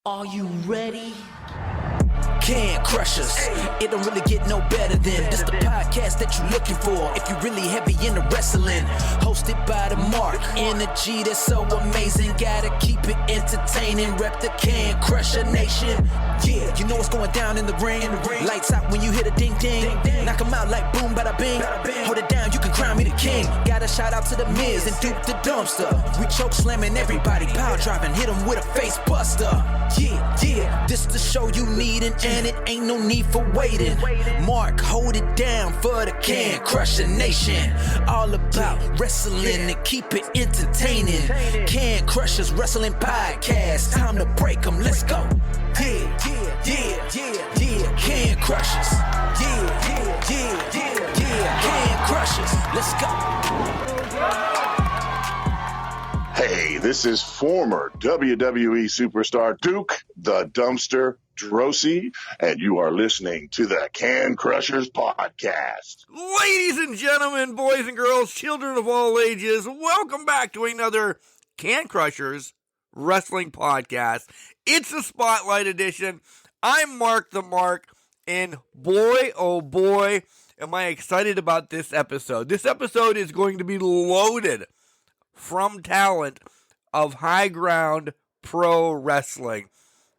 Are you ready? Can Crushers. It don't really get no better than this the podcast that you're looking for if you're really heavy into wrestling. Hosted by the Mark. Energy that's so amazing. Gotta keep it entertaining. Rep the Can Crusher Nation. Yeah, you know what's going down in the ring. Lights out when you hit a ding ding. Knock 'em out like boom bada bing. Hold it down, you can crown me the king. Got a shout out to the Miz and Duke the Dumpster. We choke slamming everybody. Power driving, hit 'em with a face buster. Yeah, this the show you need and it ain't no need for waiting. Mark, hold it down for the Can Crusher Nation. All about wrestling and keep it entertaining. Can Crushers Wrestling Podcast. Time to break 'em, let's go. Yeah. Can Crushers. Yeah. Can Crushers. Let's go. Hey, this is former WWE superstar Duke the Dumpster Drosy, and you are listening to the Can Crushers Podcast. Ladies and gentlemen, boys and girls, children of all ages, welcome back to another Can Crushers Wrestling Podcast. It's a Spotlight edition. I'm Mark the Mark, and boy, oh boy, am I excited about this episode. This episode is going to be loaded from talent of High Ground Pro Wrestling.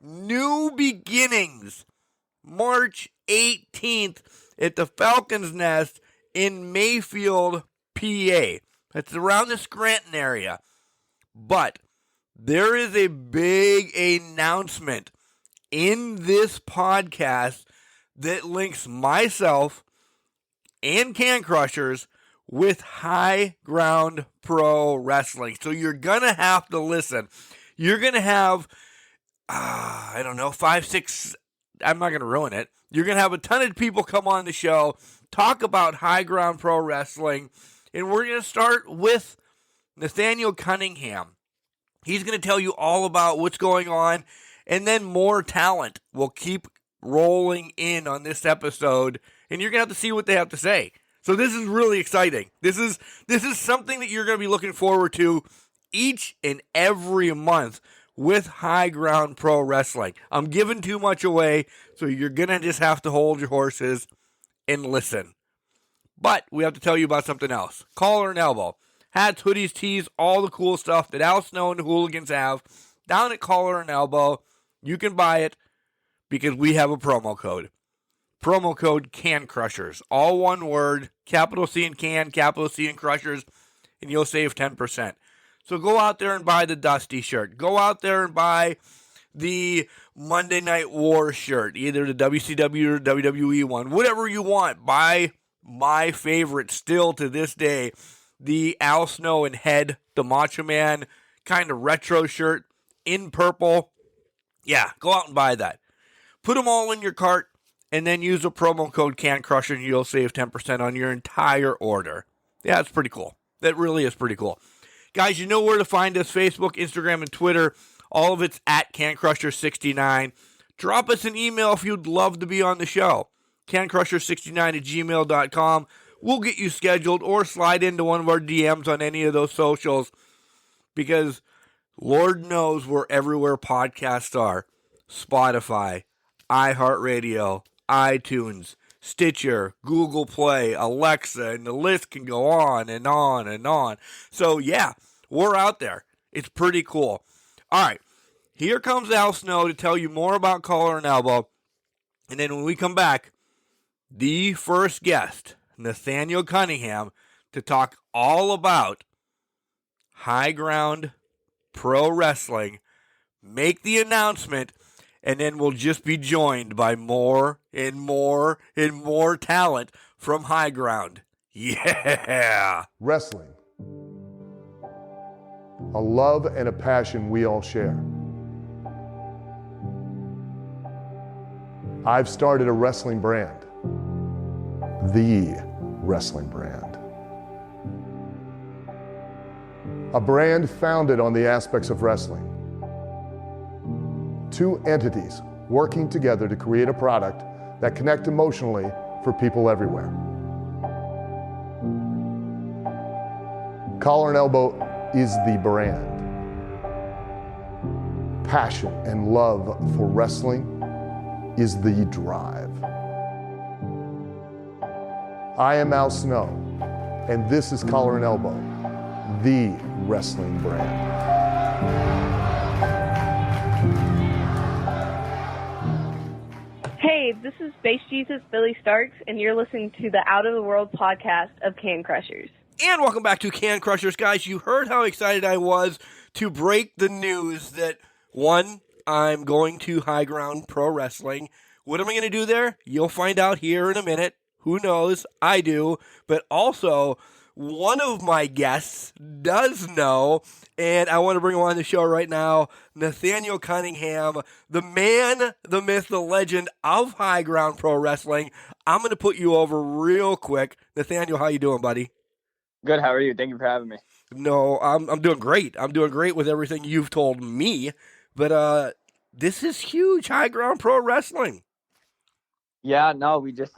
New beginnings, March 18th at the Falcon's Nest in Mayfield, PA. That's around the Scranton area. But there is a big announcement in this podcast that links myself and Can Crushers with High Ground Pro Wrestling. So you're going to have to listen. You're going to have, 5, 6, I'm not going to ruin it. You're going to have a ton of people come on the show, talk about High Ground Pro Wrestling, and we're going to start with Nathaniel Cunningham. He's going to tell you all about what's going on, and then more talent will keep rolling in on this episode, and you're going to have to see what they have to say. So this is really exciting. This is something that you're going to be looking forward to each and every month with High Ground Pro Wrestling. I'm giving too much away, so you're going to just have to hold your horses and listen. But we have to tell you about something else. Collar and Elbow. Hats, hoodies, tees, all the cool stuff that Al Snow and the Hooligans have down at Collar and Elbow. You can buy it because we have a promo code. Promo code Can Crushers. All one word, capital C in Can, capital C in Crushers, and you'll save 10%. So go out there and buy the Dusty shirt. Go out there and buy the Monday Night War shirt, either the WCW or WWE one. Whatever you want. Buy my favorite still to this day, the Al Snow and Head, the Macho Man kind of retro shirt in purple. Yeah, go out and buy that. Put them all in your cart. And then use the promo code Can Crusher and you'll save 10% on your entire order. Yeah, it's pretty cool. That really is pretty cool. Guys, you know where to find us. Facebook, Instagram, and Twitter. All of it's at CanCrusher69. Drop us an email if you'd love to be on the show. CanCrusher69@gmail.com. We'll get you scheduled or slide into one of our DMs on any of those socials. Because Lord knows we're everywhere podcasts are. Spotify, iHeartRadio, iTunes, Stitcher, Google Play, Alexa, and the list can go on and on and on. So, yeah, we're out there. It's pretty cool. All right, here comes Al Snow to tell you more about Collar and Elbow. And then when we come back, the first guest, Nathaniel Cunningham, to talk all about High Ground Pro Wrestling, make the announcement, and then we'll just be joined by more and more and more talent from High Ground. Yeah! Wrestling. A love and a passion we all share. I've started a wrestling brand. The wrestling brand. A brand founded on the aspects of wrestling. Two entities working together to create a product that connect emotionally for people everywhere. Collar and Elbow is the brand. passion and love for wrestling is the drive. I am Al Snow, and this is Collar and Elbow, the wrestling brand. Hey, this is Space Jesus Billy Starks, and you're listening to the Out of the World podcast of Can Crushers. And welcome back to Can Crushers, guys. You heard how excited I was to break the news that, one, I'm going to High Ground Pro Wrestling. What am I going to do there? You'll find out here in a minute. Who knows? I do. But also, one of my guests does know, and I want to bring him on the show right now, Nathaniel Cunningham, the man, the myth, the legend of High Ground Pro Wrestling. I'm going to put you over real quick. Nathaniel, how you doing, buddy? Good. How are you? Thank you for having me. No, I'm doing great. I'm doing great with everything you've told me. But this is huge, High Ground Pro Wrestling. Yeah, no, we just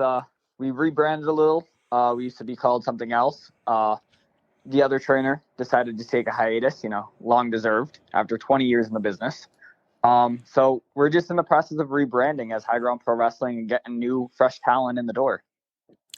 we rebranded a little. We used to be called something else. The other trainer decided to take a hiatus, long deserved after 20 years in the business. So we're just in the process of rebranding as High Ground Pro Wrestling and getting new, fresh talent in the door.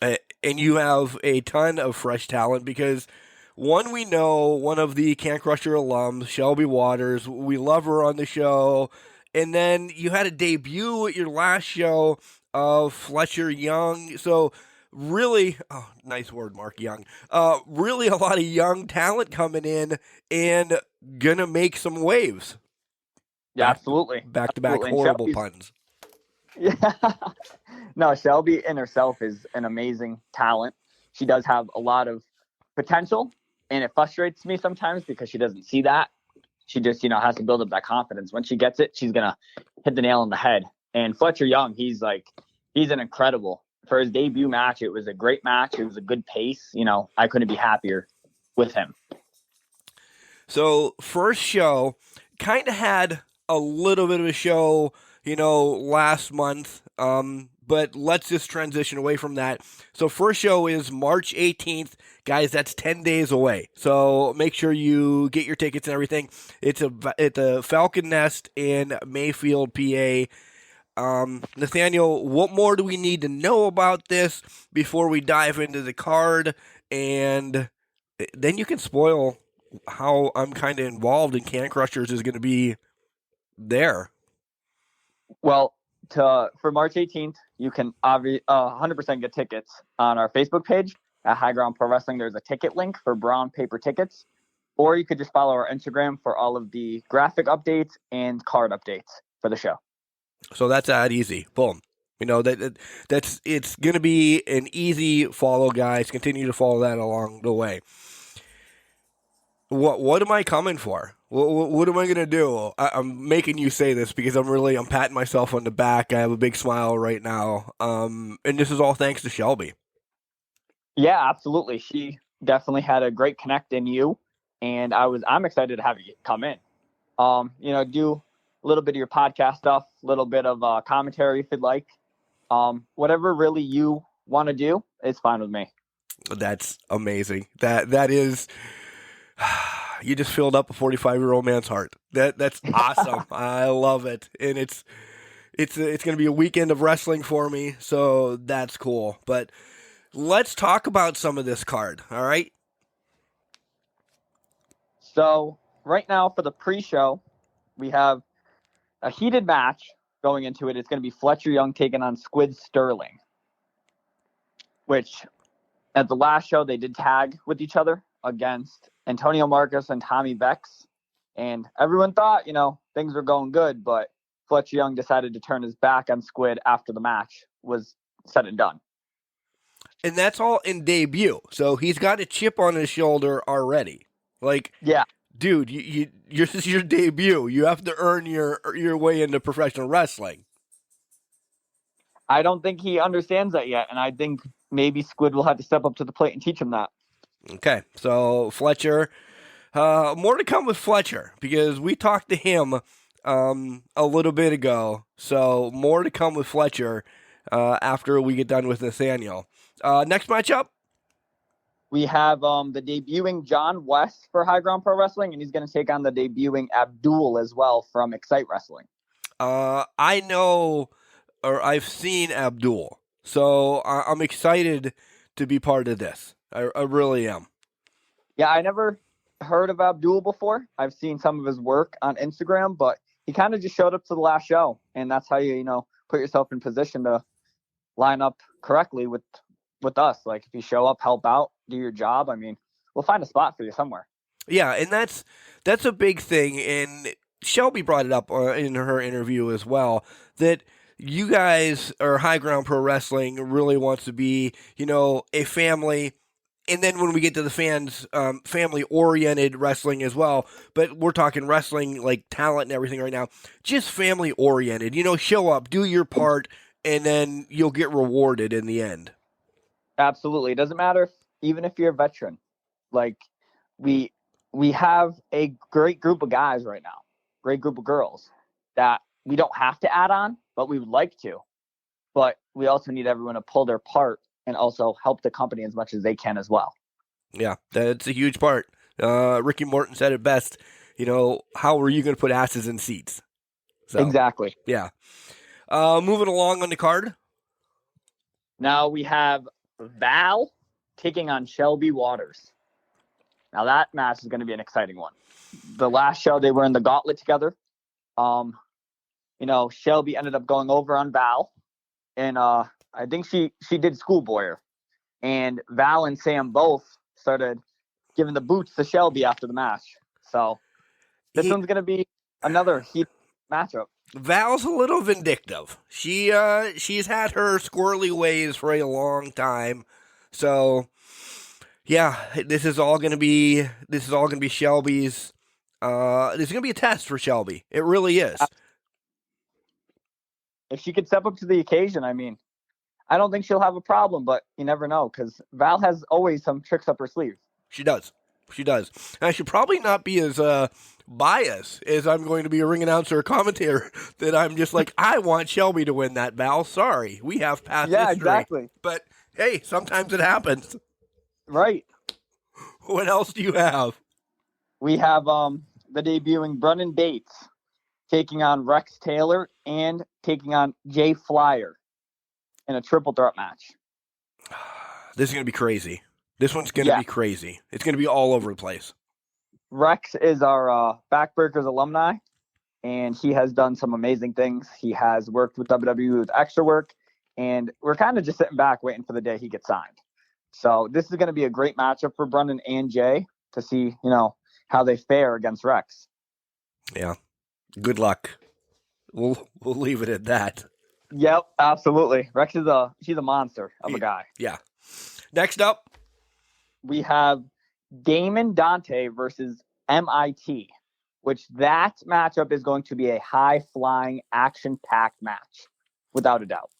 And you have a ton of fresh talent because, one, we know one of the Can Crusher alums, Shelby Waters. We love her on the show. And then you had a debut at your last show of Fletcher Young. So really, oh, nice word, Mark Young. Really a lot of young talent coming in and going to make some waves. Yeah, absolutely. Back-to-back horrible puns. Yeah. No, Shelby in herself is an amazing talent. She does have a lot of potential, and it frustrates me sometimes because she doesn't see that. She just, has to build up that confidence. When she gets it, she's going to hit the nail on the head. And Fletcher Young, he's an incredible. For his debut match, it was a great match. It was a good pace. I couldn't be happier with him. So first show kind of had a little bit of a show, last month. But let's just transition away from that. So first show is March 18th. Guys, that's 10 days away. So make sure you get your tickets and everything. It's at the Falcon Nest in Mayfield, PA. Nathaniel, what more do we need to know about this before we dive into the card? And then you can spoil how I'm kind of involved in Can Crushers is going to be there. Well, for March 18th, you can 100% get tickets on our Facebook page at High Ground Pro Wrestling. There's a ticket link for brown paper tickets, or you could just follow our Instagram for all of the graphic updates and card updates for the show. So that's that easy. Boom. That's it's going to be an easy follow, guys. Continue to follow that along the way. What am I coming for? What am I going to do? I'm making you say this because I'm patting myself on the back. I have a big smile right now. And this is all thanks to Shelby. Yeah, absolutely. She definitely had a great connect in you, and I'm excited to have you come in. Do a little bit of your podcast stuff, a little bit of commentary if you'd like. Whatever really you want to do, it's fine with me. That's amazing. That is, you just filled up a 45-year-old man's heart. That's awesome. I love it, and it's going to be a weekend of wrestling for me, so that's cool. But let's talk about some of this card. All right. So right now for the pre-show, we have a heated match going into it. It's going to be Fletcher Young taking on Squid Sterling, which at the last show they did tag with each other against Antonio Marcus and Tommy Vex. And everyone thought, things were going good, but Fletcher Young decided to turn his back on Squid after the match was said and done. And that's all in debut. So he's got a chip on his shoulder already. Yeah. Dude, this is your debut. You have to earn your way into professional wrestling. I don't think he understands that yet, and I think maybe Squid will have to step up to the plate and teach him that. Okay, so Fletcher, more to come with Fletcher, because we talked to him a little bit ago, so more to come with Fletcher after we get done with Nathaniel. Next matchup? We have the debuting John West for High Ground Pro Wrestling, and he's going to take on the debuting Abdul as well from Excite Wrestling. I know, or I've seen Abdul, so I'm excited to be part of this. I really am. Yeah, I never heard of Abdul before. I've seen some of his work on Instagram, but he kind of just showed up to the last show, and that's how you put yourself in position to line up correctly with us. Like, if you show up, help out, do your job, I mean, we'll find a spot for you somewhere. Yeah, and that's a big thing, and Shelby brought it up in her interview as well, that you guys, or High Ground Pro Wrestling, really wants to be, a family. And then when we get to the fans, family-oriented wrestling as well. But we're talking wrestling, like talent and everything right now. Just family-oriented. Show up, do your part, and then you'll get rewarded in the end. Absolutely. It doesn't matter even if you're a veteran. Like, we have a great group of guys right now, great group of girls that we don't have to add on, but we would like to. But we also need everyone to pull their part and also help the company as much as they can as well. Yeah, that's a huge part. Ricky Morton said it best. How are you going to put asses in seats? So, exactly. Yeah. Moving along on the card. Now we have Val taking on Shelby Waters. Now that match is going to be an exciting one. The last show they were in the gauntlet together. Shelby ended up going over on Val, and I think she did schoolboy her. And Val and Sam both started giving the boots to Shelby after the match. So this one's going to be another heat matchup. Val's a little vindictive. She's had her squirrely ways for a long time. So yeah, this is all going to be Shelby's. This is going to be a test for Shelby. It really is. If she could step up to the occasion, I mean, I don't think she'll have a problem, but you never know, because Val has always some tricks up her sleeve. She does. And I should probably not be as biased as I'm going to be a ring announcer or commentator, that I'm just like, I want Shelby to win that, Val. Sorry, we have past history. Exactly. But hey, sometimes it happens. Right. What else do you have? We have the debuting Brennan Bates taking on Rex Taylor and taking on Jay Flyer in a triple threat match. This is going to be crazy. This one's going to be crazy. It's going to be all over the place. Rex is our Backbreakers alumni, and he has done some amazing things. He has worked with WWE with extra work, and we're kind of just sitting back waiting for the day he gets signed. So this is going to be a great matchup for Brendan and Jay to see, how they fare against Rex. Yeah. Good luck. We'll leave it at that. Yep, absolutely. Rex he's a monster of a guy. Yeah. Next up, we have Damon Dante versus MIT, which that matchup is going to be a high-flying, action-packed match, without a doubt.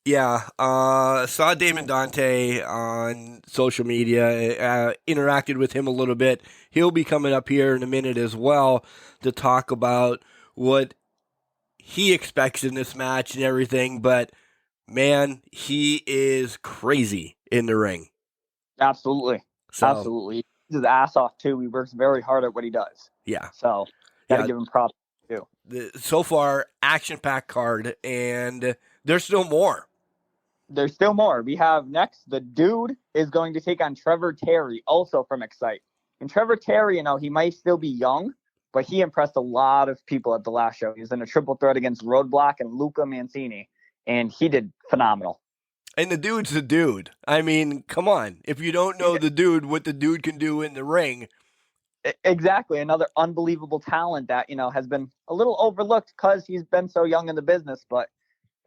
Yeah, saw Damon Dante on social media, interacted with him a little bit. He'll be coming up here in a minute as well to talk about what he expects in this match and everything, but man, he is crazy in the ring. Absolutely. Absolutely. He takes his ass off too. He works very hard at what he does. Yeah. So gotta give him props too. So far, action-packed card, and there's still more. There's still more. We have next, the Dude is going to take on Trevor Terry, also from Excite. And Trevor Terry, he might still be young, but he impressed a lot of people at the last show. He was in a triple threat against Roadblock and Luca Mancini, and he did phenomenal. And the Dude's the Dude. I mean, come on. If you don't know the Dude, what the Dude can do in the ring. Exactly. Another unbelievable talent that, has been a little overlooked because he's been so young in the business, but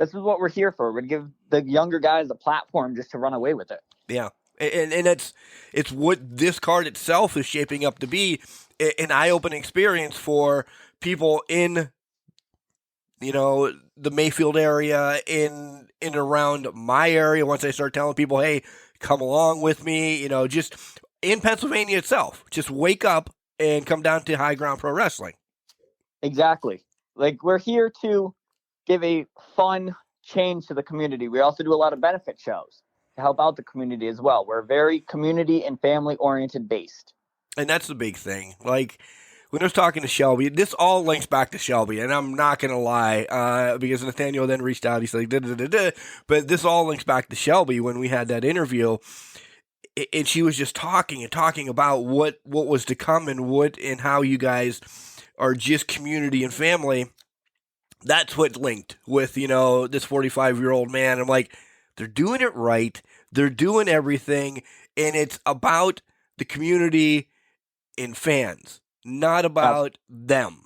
this is what we're here for. We're to give the younger guys a platform just to run away with it. Yeah. And it's what this card itself is shaping up to be, an eye-opening experience for people in, the Mayfield area, in and around my area. Once I start telling people, hey, come along with me, just in Pennsylvania itself, just wake up and come down to High Ground Pro Wrestling. Exactly. Like, we're here to give a fun change to the community. We also do a lot of benefit shows. to help out the community as well. We're very community and family oriented based. And that's the big thing. Like, when I was talking to Shelby, this all links back to Shelby, and I'm not going to lie, because Nathaniel then reached out. He's like, da-da-da-da. But this all links back to Shelby when we had that interview, and she was just talking about what was to come and how you guys are just community and family. That's what linked with, this 45-year-old man. I'm like, they're doing it right. They're doing everything, and it's about the community and fans, not about them.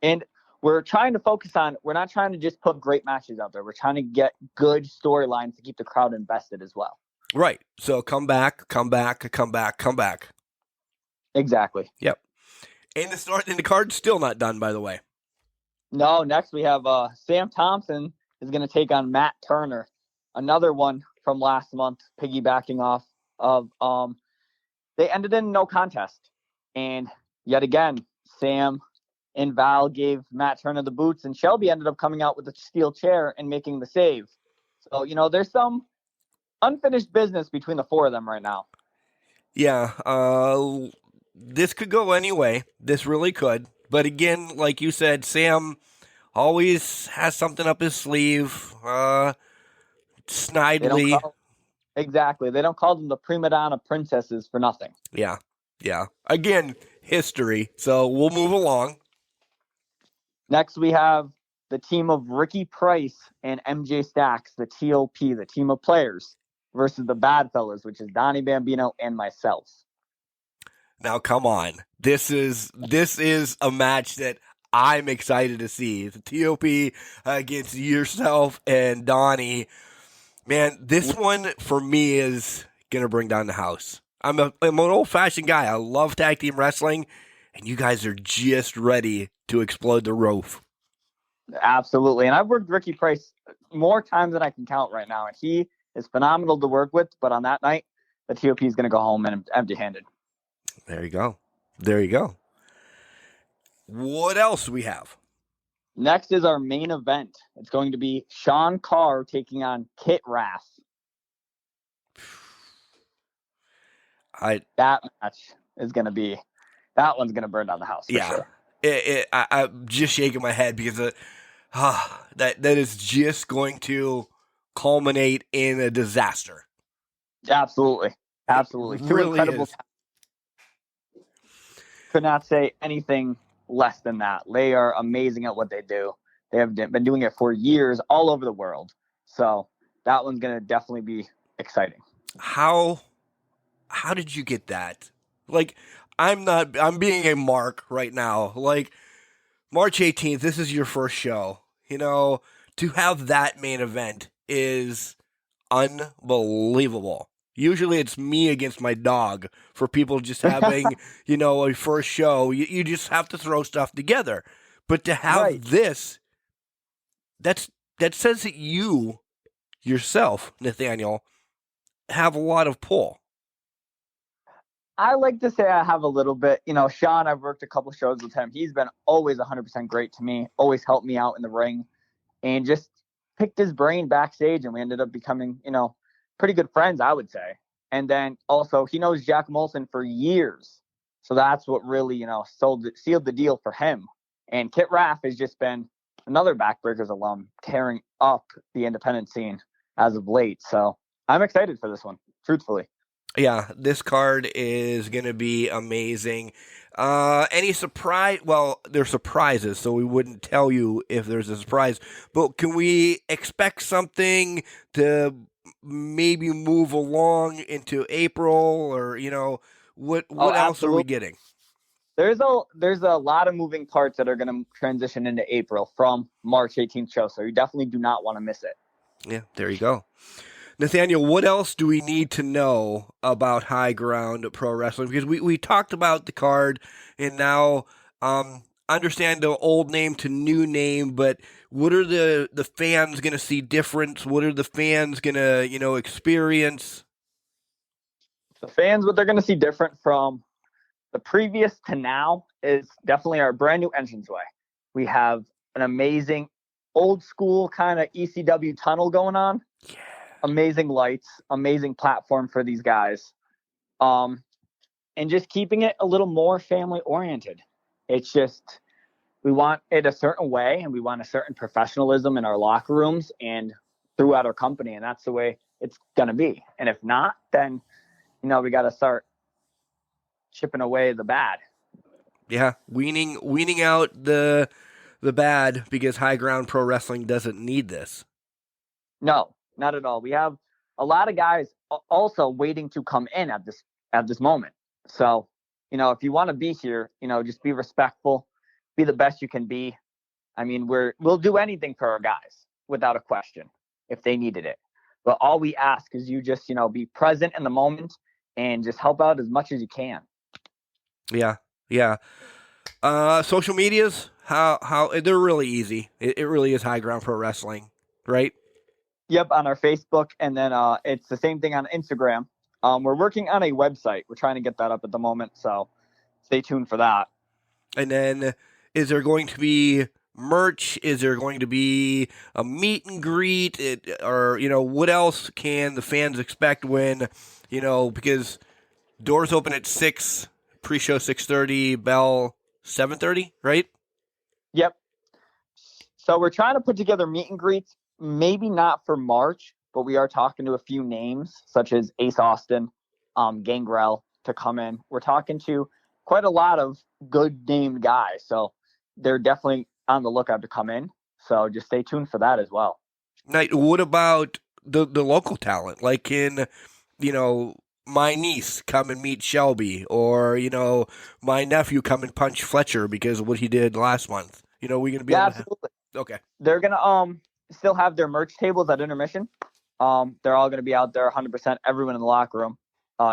And we're trying to focus on, we're not trying to just put great matches out there. We're trying to get good storylines to keep the crowd invested as well. Right. So come back. Exactly. Yep. And the card's still not done, by the way. No, next we have Sam Thompson is going to take on Matt Turner, another one from last month, piggybacking off of they ended in no contest. And yet again, Sam and Val gave Matt Turner the boots, and Shelby ended up coming out with a steel chair and making the save. So, there's some unfinished business between the four of them right now. Yeah, this could go anyway. This really could. But again, like you said, Sam always has something up his sleeve. Snidely. Exactly. They don't call them the prima donna princesses for nothing. Yeah. Again, history. So we'll move along. Next, we have the team of Ricky Price and MJ Stacks, the TOP, the team of players, versus the Bad Fellas, which is Donnie Bambino and myself. Now, come on. This is a match that I'm excited to see. The TOP against yourself and Donnie. Man, this one for me is going to bring down the house. I'm an old-fashioned guy. I love tag team wrestling, and you guys are just ready to explode the roof. Absolutely. And I've worked Ricky Price more times than I can count right now, and he is phenomenal to work with. But on that night, the TOP is going to go home and empty-handed. There you go. What else do we have? Next is our main event. It's going to be Sean Carr taking on Kit Raff. That match is going to be, that one's going to burn down the house. Yeah. Sure. I'm just shaking my head because that is just going to culminate in a disaster. Absolutely. Two really incredible. Is. Could not say anything less than that. They are amazing at what they do. They have been doing it for years all over the world. So that one's going to definitely be exciting. How did you get that? Like, I'm being a mark right now. Like, March 18th, this is your first show. To have that main event is unbelievable. Usually it's me against my dog for people just having, a first show. You just have to throw stuff together. But to have this, that says that you, yourself, Nathaniel, have a lot of pull. I like to say I have a little bit. Sean, I've worked a couple shows with him. He's been always 100% great to me, always helped me out in the ring, and just picked his brain backstage, and we ended up becoming, pretty good friends, I would say. And then also he knows Jack Molson for years. So that's what really, sealed the deal for him. And Kit Raff has just been another Backbreakers alum tearing up the independent scene as of late. So I'm excited for this one, truthfully. Yeah, this card is going to be amazing. Any surprise? Well, there's surprises, so we wouldn't tell you if there's a surprise. But can we expect something to maybe move along into April, or what else are we getting? There's a lot of moving parts that are going to transition into April from March 18th show, so you definitely do not want to miss it. Yeah, there you go. Nathaniel, what else do we need to know about High Ground Pro Wrestling? Because we talked about the card, and now understand the old name to new name, but what are the fans going to see different? What are the fans going to, experience? The fans, what they're going to see different from the previous to now is definitely our brand new entranceway. We have an amazing old school kind of ECW tunnel going on. Yeah. amazing lights, amazing platform for these guys. And just keeping it a little more family oriented. It's just, we want it a certain way, and we want a certain professionalism in our locker rooms and throughout our company. And that's the way it's going to be. And if not, then, we got to start chipping away the bad. Yeah. Weaning out the bad, because High Ground Pro Wrestling doesn't need this. No, not at all. We have a lot of guys also waiting to come in at this moment. So, if you want to be here, just be respectful, be the best you can be. I mean, we'll do anything for our guys without a question if they needed it. But all we ask is you just, be present in the moment and just help out as much as you can. Yeah. Yeah. Social medias, how they're really easy. It really is High Ground Pro Wrestling, right? Yep, on our Facebook, and then it's the same thing on Instagram. We're working on a website. We're trying to get that up at the moment, so stay tuned for that. And then, is there going to be merch? Is there going to be a meet and greet? Or what else can the fans expect when, because doors open at 6, pre-show 6:30, bell 7:30, right? Yep. So we're trying to put together meet and greets, maybe not for March, but we are talking to a few names such as Ace Austin, Gangrel to come in. We're talking to quite a lot of good named guys. So they're definitely on the lookout to come in. So just stay tuned for that as well. Now, what about the local talent? Like, can, my niece come and meet Shelby, or, my nephew come and punch Fletcher because of what he did last month? We going to be able absolutely. Okay. They're going to still have their merch tables at intermission. They're all going to be out there 100%. Everyone in the locker room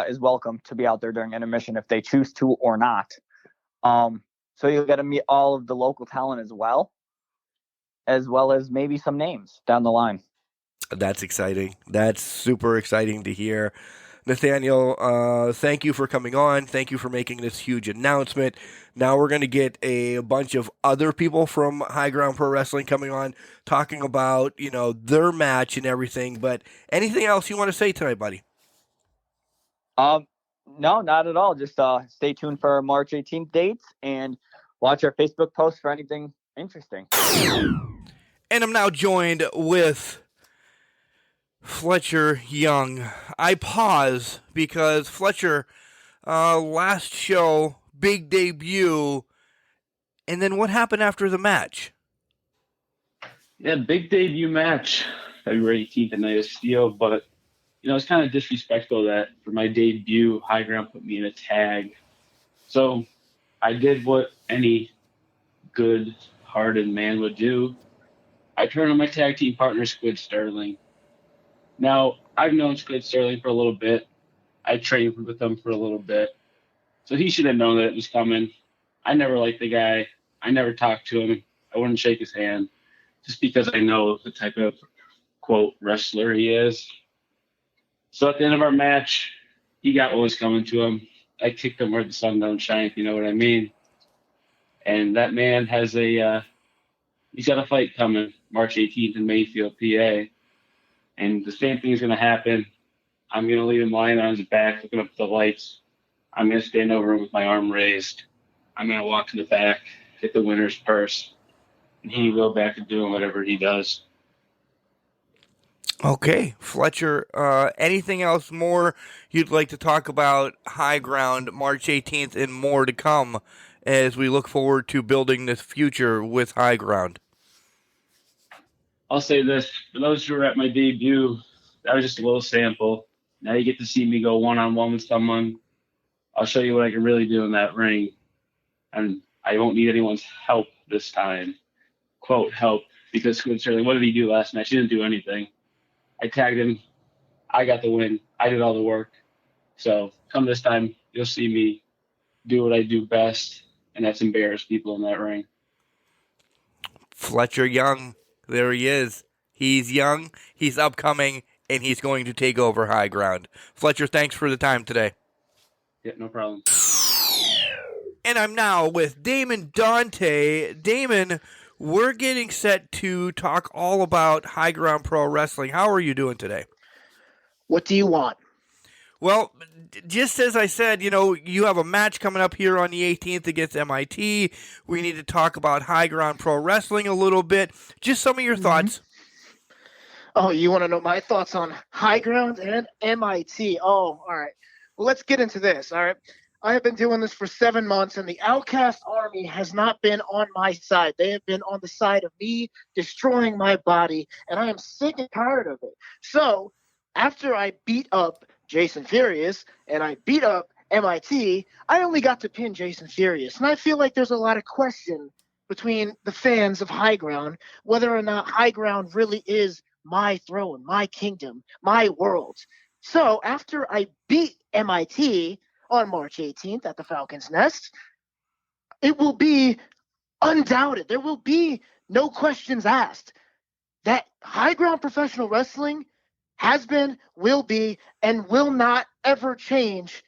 is welcome to be out there during intermission if they choose to or not. So you'll get to meet all of the local talent as well as maybe some names down the line. That's exciting. That's super exciting to hear. Nathaniel, thank you for coming on. Thank you for making this huge announcement. Now we're going to get a bunch of other people from High Ground Pro Wrestling coming on, talking about, their match and everything. But anything else you want to say tonight, buddy? No, not at all. Just stay tuned for our March 18th dates and watch our Facebook post for anything interesting. And I'm now joined with Fletcher Young. I pause because Fletcher, last show, big debut, and then what happened after the match? Yeah, big debut match, February 18th at Night of Steel, but it's kind of disrespectful that for my debut, High Ground put me in a tag. So I did what any good-hearted man would do. I turned on my tag team partner, Squid Sterling. Now, I've known Squid Sterling for a little bit. I trained with him for a little bit. So he should have known that it was coming. I never liked the guy. I never talked to him. I wouldn't shake his hand just because I know the type of, quote, wrestler he is. So at the end of our match, he got what was coming to him. I kicked him where the sun don't shine, if you know what I mean. And that man has he's got a fight coming March 18th in Mayfield, PA. And the same thing is going to happen. I'm going to leave him lying on his back, looking up at the lights. I'm going to stand over him with my arm raised. I'm going to walk to the back, get the winner's purse, and he will go back to doing whatever he does. Okay, Fletcher, anything else more you'd like to talk about High Ground March 18th and more to come as we look forward to building this future with High Ground? I'll say this, for those who were at my debut, that was just a little sample. Now you get to see me go one-on-one with someone. I'll show you what I can really do in that ring. And I won't need anyone's help this time. Quote, help, because Squid Sterling, what did he do last match? He didn't do anything. I tagged him. I got the win. I did all the work. So come this time, you'll see me do what I do best, and that's embarrass people in that ring. Fletcher Young, there he is. He's young, he's upcoming, and he's going to take over High Ground. Fletcher, thanks for the time today. Yeah, no problem. And I'm now with Damon Dante. Damon, we're getting set to talk all about High Ground Pro Wrestling. How are you doing today? What do you want? Well, just as I said, you have a match coming up here on the 18th against MIT. We need to talk about High Ground Pro Wrestling a little bit. Just some of your thoughts. Oh, you want to know my thoughts on High Ground and MIT? Oh, all right. Well, let's get into this, all right? I have been doing this for 7 months, and the Outcast Army has not been on my side. They have been on the side of me destroying my body, and I am sick and tired of it. So, after I beat up Jason Furious and I beat up MIT, I only got to pin Jason Furious. And I feel like there's a lot of question between the fans of High Ground whether or not High Ground really is my throne, my kingdom, my world. So after I beat MIT on March 18th at the Falcon's Nest, it will be undoubted. There will be no questions asked that High Ground Professional Wrestling has been, will be, and will not ever change.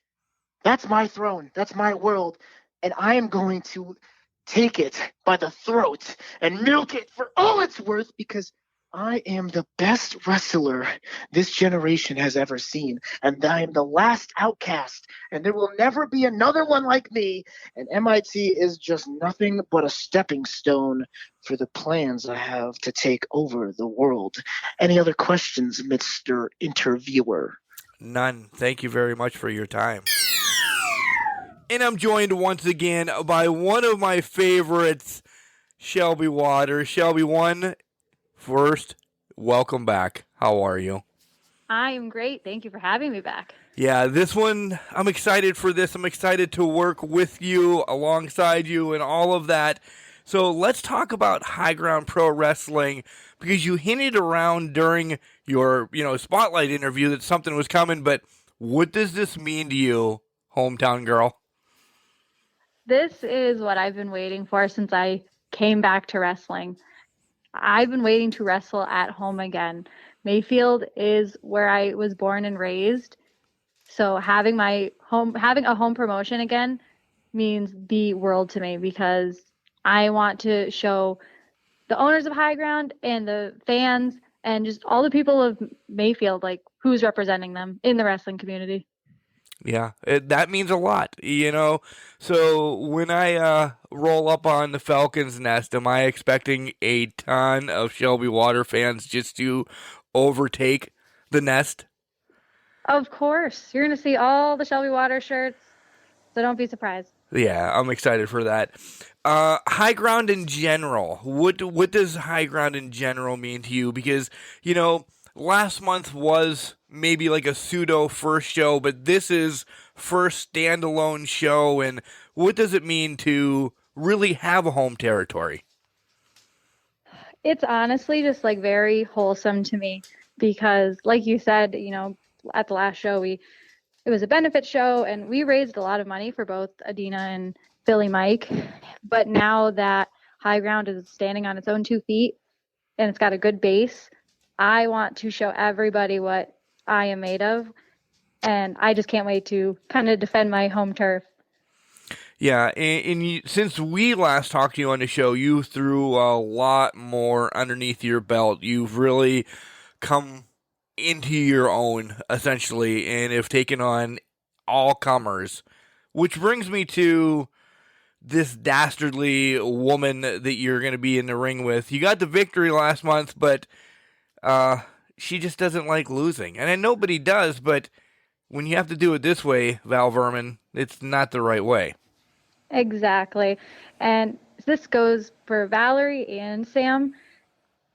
That's my throne. That's my world. And I am going to take it by the throat and milk it for all it's worth because I am the best wrestler this generation has ever seen. And I am the last outcast. And there will never be another one like me. And MIT is just nothing but a stepping stone for the plans I have to take over the world. Any other questions, Mr. Interviewer? None. Thank you very much for your time. And I'm joined once again by one of my favorites, Shelby Waters. Shelby, first, welcome back. How are you? I am great. Thank you for having me back. Yeah, this one, I'm excited for this. I'm excited to work with you, alongside you, and all of that. So let's talk about High Ground Pro Wrestling, because you hinted around during your, spotlight interview that something was coming, but what does this mean to you, hometown girl? This is what I've been waiting for since I came back to wrestling. I've been waiting to wrestle at home again. Mayfield is where I was born and raised. So having a home promotion again means the world to me because I want to show the owners of High Ground and the fans and just all the people of Mayfield, like who's representing them in the wrestling community. Yeah, that means a lot, So when I roll up on the Falcon's Nest, am I expecting a ton of Shelby Water fans just to overtake the Nest? Of course. You're going to see all the Shelby Water shirts, so don't be surprised. Yeah, I'm excited for that. High Ground in general. What does High Ground in general mean to you? Because, last month was maybe like a pseudo first show, but this is first standalone show. And what does it mean to really have a home territory? It's honestly just like very wholesome to me because, like you said, at the last show, it was a benefit show and we raised a lot of money for both Adina and Philly Mike. But now that High Ground is standing on its own 2 feet and it's got a good base, I want to show everybody what I am made of. And I just can't wait to kind of defend my home turf. Yeah, and since we last talked to you on the show, you threw a lot more underneath your belt. You've really come into your own, essentially, and have taken on all comers. Which brings me to this dastardly woman that you're going to be in the ring with. You got the victory last month, but she just doesn't like losing. And nobody does, but when you have to do it this way, Val Verman, it's not the right way. Exactly. And this goes for Valerie and Sam.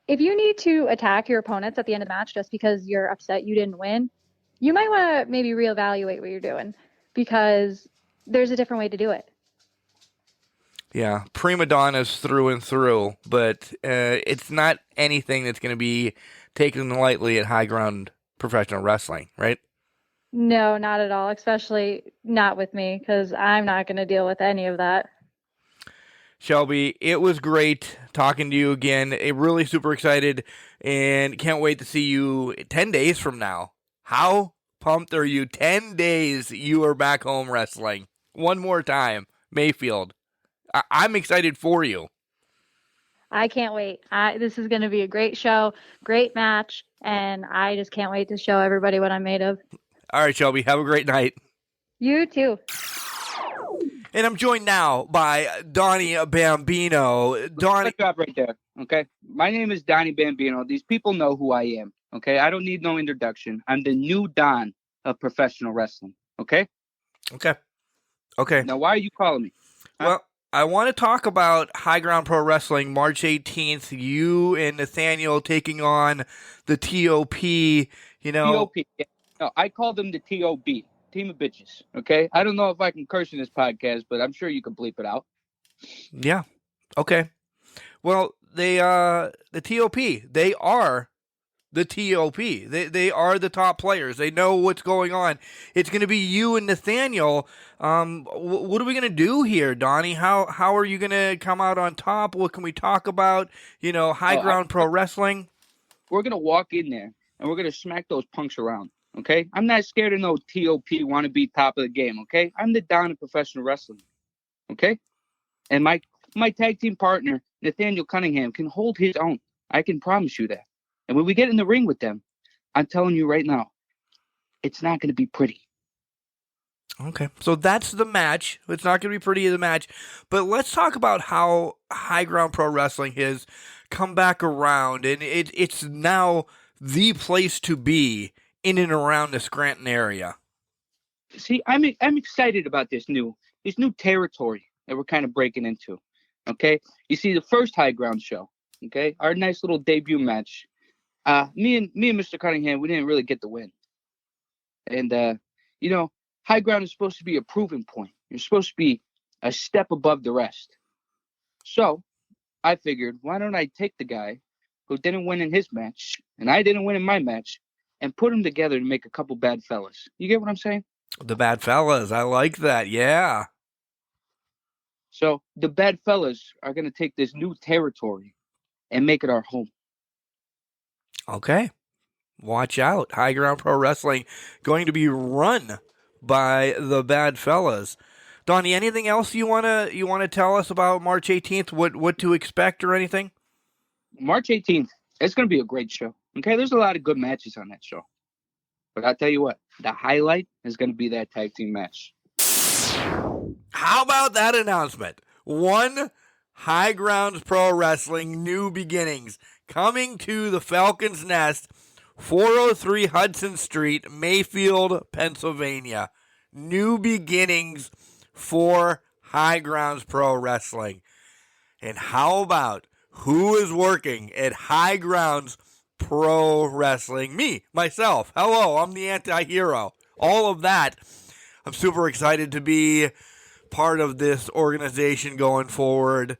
If you need to attack your opponents at the end of the match just because you're upset you didn't win, you might want to maybe reevaluate what you're doing because there's a different way to do it. Yeah, prima donnas through and through, but it's not anything that's going to be taken lightly at High Ground Professional Wrestling, right? No, not at all, especially not with me because I'm not going to deal with any of that. Shelby, it was great talking to you again. Really super excited and can't wait to see you 10 days from now. How pumped are you? 10 days you are back home wrestling. One more time, Mayfield. I'm excited for you. I can't wait. This is going to be a great show, great match, and I just can't wait to show everybody what I'm made of. All right, Shelby, have a great night. You too. And I'm joined now by Donnie Bambino. Donnie, Stop right there, okay? My name is Donnie Bambino. These people know who I am, okay? I don't need no introduction. I'm the new Don of professional wrestling, okay? Okay. Now, why are you calling me? Huh? Well, I want to talk about High Ground Pro Wrestling, March 18th. You and Nathaniel taking on the TOP. TOP. Yeah. No, I call them the TOB, Team of Bitches, okay? I don't know if I can curse in this podcast, but I'm sure you can bleep it out. Yeah. Okay. Well, the TOP, they are the TOP. They are the top players. They know what's going on. It's going to be you and Nathaniel. What are we going to do here, Donnie? How are you going to come out on top? What can we talk about? High Ground Pro Wrestling. We're going to walk in there, and we're going to smack those punks around, okay? I'm not scared of no TOP want to be top of the game, okay? I'm the Don of professional wrestling, okay? And my tag team partner, Nathaniel Cunningham, can hold his own. I can promise you that. And when we get in the ring with them, I'm telling you right now, it's not going to be pretty. Okay, so that's the match. It's not going to be pretty in the match. But let's talk about how High Ground Pro Wrestling has come back around. And it's now the place to be in and around the Scranton area. See, I'm excited about this new territory that we're kind of breaking into. Okay, you see, the first High Ground show, okay, our nice little debut match. Me and Mr. Cunningham, we didn't really get the win. And High Ground is supposed to be a proving point. You're supposed to be a step above the rest. So I figured, why don't I take the guy who didn't win in his match and I didn't win in my match and put them together to make a couple bad fellas. You get what I'm saying? The bad fellas. I like that. Yeah. So the bad fellas are going to take this new territory and make it our home. Okay. Watch out. High Ground Pro Wrestling going to be run by the bad fellas. Donnie, anything else you wanna tell us about March 18th? What to expect or anything? March 18th, it's going to be a great show. Okay, there's a lot of good matches on that show. But I'll tell you what, the highlight is going to be that tag team match. How about that announcement? One High Grounds Pro Wrestling New Beginnings coming to the Falcon's Nest, 403 Hudson Street, Mayfield, Pennsylvania. New beginnings for High Grounds Pro Wrestling. And how about who is working at High Grounds Pro Wrestling? Me, myself. Hello, I'm the anti-hero. All of that. I'm super excited to be part of this organization going forward.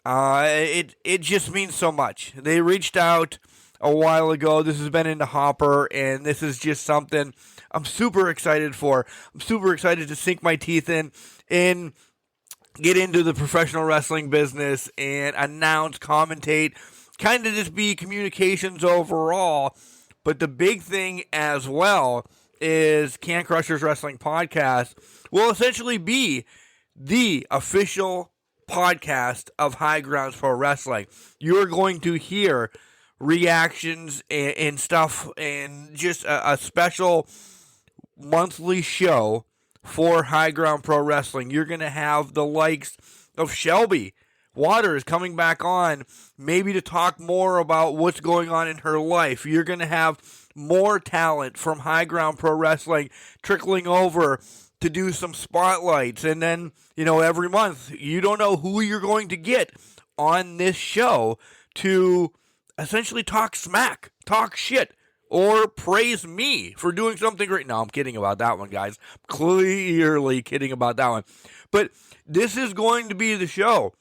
It just means so much. They reached out a while ago. This has been in the hopper, and this is just something I'm super excited for. I'm super excited to sink my teeth in and get into the professional wrestling business and announce, commentate, kind of just be communications overall. But the big thing as well is Can Crushers Wrestling Podcast will essentially be the official podcast of High Grounds Pro Wrestling. You're going to hear reactions and stuff and just a special monthly show for High Ground Pro Wrestling. You're going to have the likes of Shelby Waters coming back on, maybe to talk more about what's going on in her life. You're going to have more talent from High Ground Pro Wrestling trickling over to do some spotlights. And then, every month, you don't know who you're going to get on this show to essentially talk smack, talk shit, or praise me for doing something great. No, I'm kidding about that one, guys. Clearly kidding about that one. But this is going to be the show.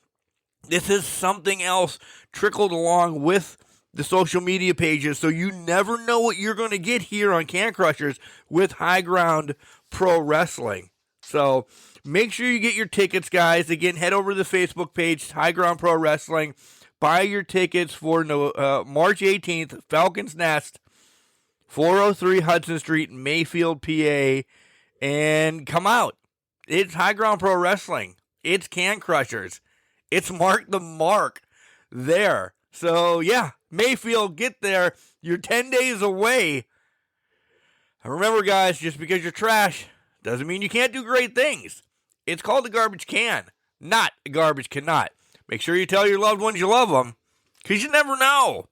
This is something else trickled along with the social media pages, so you never know what you're going to get here on Can Crushers with High Ground Pro Wrestling. So make sure you get your tickets, guys. Again, head over to the Facebook page, High Ground Pro Wrestling. Buy your tickets for March 18th, Falcon's Nest, 403 Hudson Street, Mayfield, PA, and come out. It's High Ground Pro Wrestling. It's Can Crushers. It's Mark the Mark. there. So, yeah, Mayfield, get there. You're 10 days away. And remember, guys, just because you're trash doesn't mean you can't do great things. It's called a garbage can, not a garbage cannot. Make sure you tell your loved ones you love them, because you never know.